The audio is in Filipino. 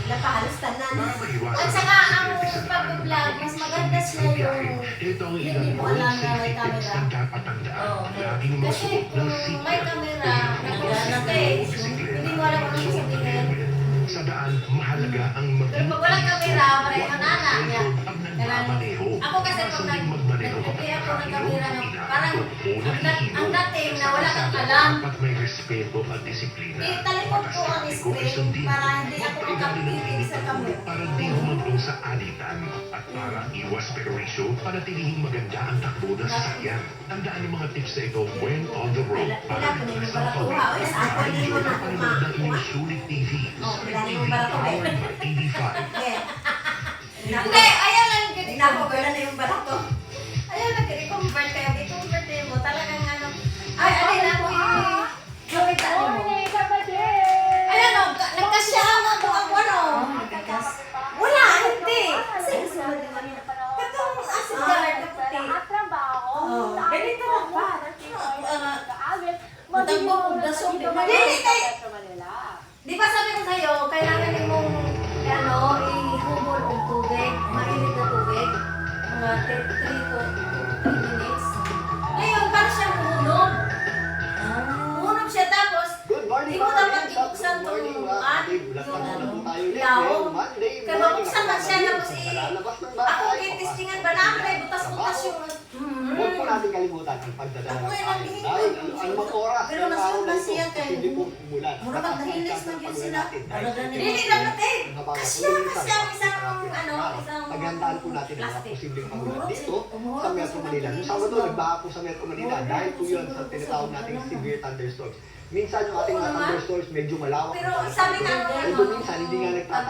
Napahalos tanan. At saka ang pag-vlog, mas maganda siya yung hindi mo alam na may camera. Oo. Kasi kung may camera, nag-stage, hindi mo alam kung ano sabihin. Sa daan, mahalaga ang Pero pag walang camera, maray ka nana niya. Ako kasi pag nag-play ako ng camera, parang ang dating na wala kang alam. Dapat may respeto at disiplina. Italikod ko ang screen para hindi ako makapitig sa camera. Para di humantong sa alitan at para iwas perwisyo, panatilihing maganda ang takbo ng sasakyan. Tandaan ang mga tips na ito when on the road para ligtas ang pawid. Enjoy ang panonood ng inyong sulit TV. Sulit TV powered by TV5. Hindi, ayaw lang yung Nakover na yung barato. ayaw lang i-convert kaya i-convert mo talagang ano. Ay, alin na mo gawin tayo mo. Ayan o, nagkasyahan ako ang ano. Wala, hindi. Kasi gusto mo naman yun. Katong asin guard na puti. Ganito lang ba? Matagbo kong dasong. Dili kay... Di ba sabi ko sa'yo, kailangan mong ano, ihumol ng tubig, mainit na tubig, mga 3 to 3 minutes. Ngayon, para siyang hulog. Hulog siya tapos, di mo dapat ibuksan itong yung ilaw. Kaya mabuksan man siya tapos ako kitistingan ba namin, butas-butas yung... Huwag po natin kalimutan ang pagdadala Ako ng yung kain. naghihingi. Dahil ang mga oras Pero ng nasa araw na labas ito, siya kay- hindi po umulan. Mura bang nahilis man yun sila? Dili dapat eh. Kasya ang isang ano, isang Paghandaan po natin ang mga plastic. posibleng pagulan dito sa Metro Manila. Noong Sabado, nagbaha po sa Metro Manila dahil po yun sa tinatawag nating severe thunderstorms. Minsan yung ating mga thunderstorms medyo malawak. Pero sabi nga Although minsan hindi nga nagtatapos.